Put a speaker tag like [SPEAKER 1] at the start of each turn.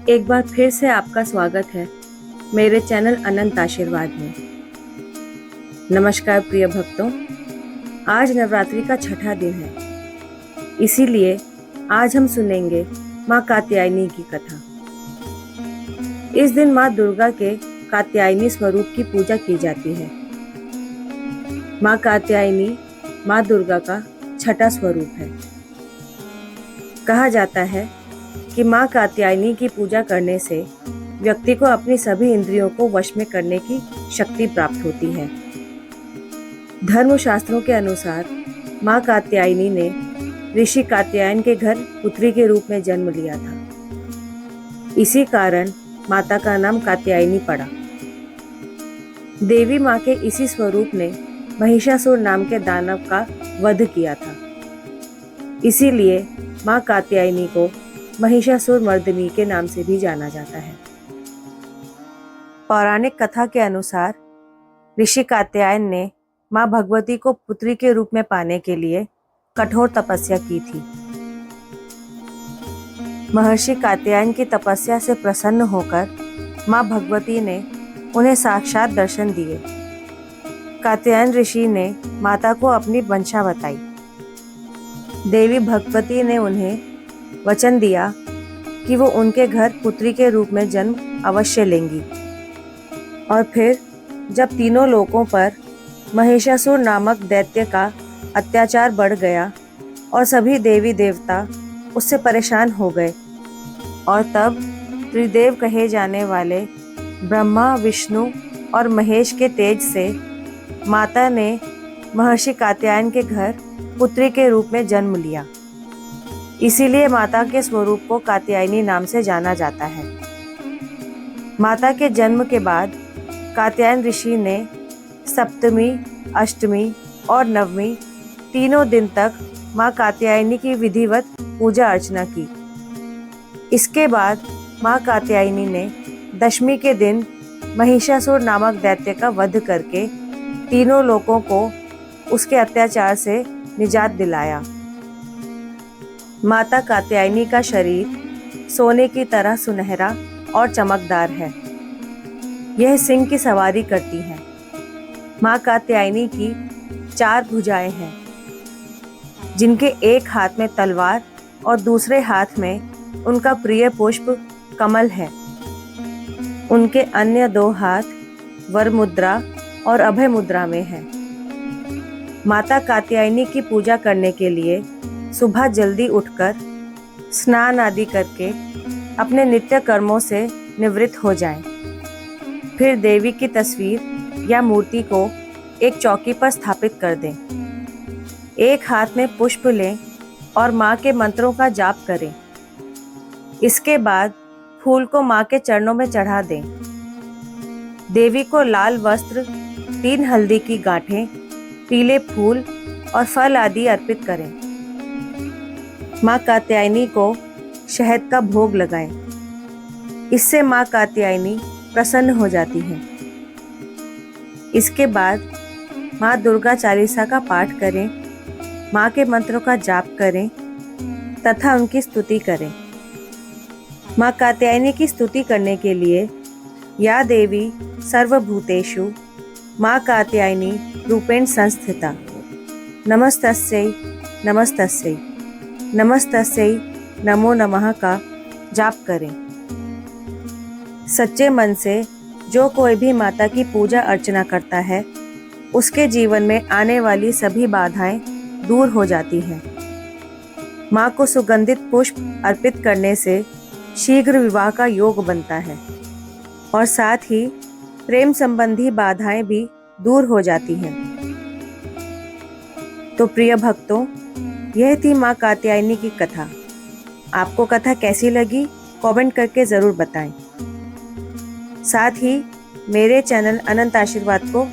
[SPEAKER 1] एक बार फिर से आपका स्वागत है मेरे चैनल अनंत आशीर्वाद में। नमस्कार प्रिय भक्तों, आज नवरात्रि का छठा दिन है, इसीलिए आज हम सुनेंगे माँ कात्यायनी की कथा। इस दिन माँ दुर्गा के कात्यायनी स्वरूप की पूजा की जाती है। माँ कात्यायनी माँ दुर्गा का छठा स्वरूप है। कहा जाता है कि माँ कात्यायनी की पूजा करने से व्यक्ति को अपनी सभी इंद्रियों को वश में करने की शक्ति प्राप्त होती है। धर्मशास्त्रों के अनुसार माँ कात्यायनी ने ऋषि कात्यायन के घर पुत्री के रूप में जन्म लिया था। इसी कारण माता का नाम कात्यायनी पड़ा। देवी माँ के इसी स्वरूप ने महिषासुर नाम के दानव का वध किया था। इसीलिए माँ कात्यायनी को महिषासुर मर्दिनी के नाम से भी जाना जाता है। पौराणिक कथा के अनुसार ऋषि कात्यायन ने माँ भगवती को पुत्री के रूप में पाने के लिए कठोर तपस्या की थी। महर्षि कात्यायन की तपस्या से प्रसन्न होकर माँ भगवती ने उन्हें साक्षात दर्शन दिए। कात्यायन ऋषि ने माता को अपनी मंशा बताई। देवी भगवती ने उन्हें वचन दिया कि वो उनके घर पुत्री के रूप में जन्म अवश्य लेंगी। और फिर जब तीनों लोकों पर महिषासुर नामक दैत्य का अत्याचार बढ़ गया और सभी देवी देवता उससे परेशान हो गए, और तब त्रिदेव कहे जाने वाले ब्रह्मा, विष्णु और महेश के तेज से माता ने महर्षि कात्यायन के घर पुत्री के रूप में जन्म लिया। इसीलिए माता के स्वरूप को कात्यायनी नाम से जाना जाता है। माता के जन्म के बाद कात्यायन ऋषि ने सप्तमी, अष्टमी और नवमी तीनों दिन तक माँ कात्यायनी की विधिवत पूजा अर्चना की। इसके बाद माँ कात्यायनी ने दशमी के दिन महिषासुर नामक दैत्य का वध करके तीनों लोगों को उसके अत्याचार से निजात दिलाया। माता कात्यायनी का शरीर सोने की तरह सुनहरा और चमकदार है। यह सिंह की सवारी करती है। माँ कात्यायनी की 4 भुजाएं हैं, जिनके एक हाथ में तलवार और दूसरे हाथ में उनका प्रिय पुष्प कमल है। उनके अन्य 2 हाथ वर मुद्रा और अभय मुद्रा में हैं। माता कात्यायनी की पूजा करने के लिए सुबह जल्दी उठकर स्नान आदि करके अपने नित्य कर्मों से निवृत्त हो जाएं। फिर देवी की तस्वीर या मूर्ति को एक चौकी पर स्थापित कर दें। एक हाथ में पुष्प लें और माँ के मंत्रों का जाप करें। इसके बाद फूल को माँ के चरणों में चढ़ा दें। देवी को लाल वस्त्र, 3 हल्दी की गांठें, पीले फूल और फल आदि अर्पित करें। माँ कात्यायनी को शहद का भोग लगाएं। इससे माँ कात्यायनी प्रसन्न हो जाती है। इसके बाद माँ दुर्गा चालीसा का पाठ करें, माँ के मंत्रों का जाप करें तथा उनकी स्तुति करें। माँ कात्यायनी की स्तुति करने के लिए या देवी सर्वभूतेषु माँ कात्यायनी रूपेण संस्थिता, नमस्तस्यै नमस्तस्यै नमस्तस्यै नमो नमः का जाप करें। सच्चे मन से जो कोई भी माता की पूजा अर्चना करता है, उसके जीवन में आने वाली सभी बाधाएं दूर हो जाती हैं। माँ को सुगंधित पुष्प अर्पित करने से शीघ्र विवाह का योग बनता है और साथ ही प्रेम संबंधी बाधाएं भी दूर हो जाती हैं। तो प्रिय भक्तों, यह थी माँ कात्यायनी की कथा। आपको कथा कैसी लगी कमेंट करके ज़रूर बताएं। साथ ही मेरे चैनल अनंत आशीर्वाद को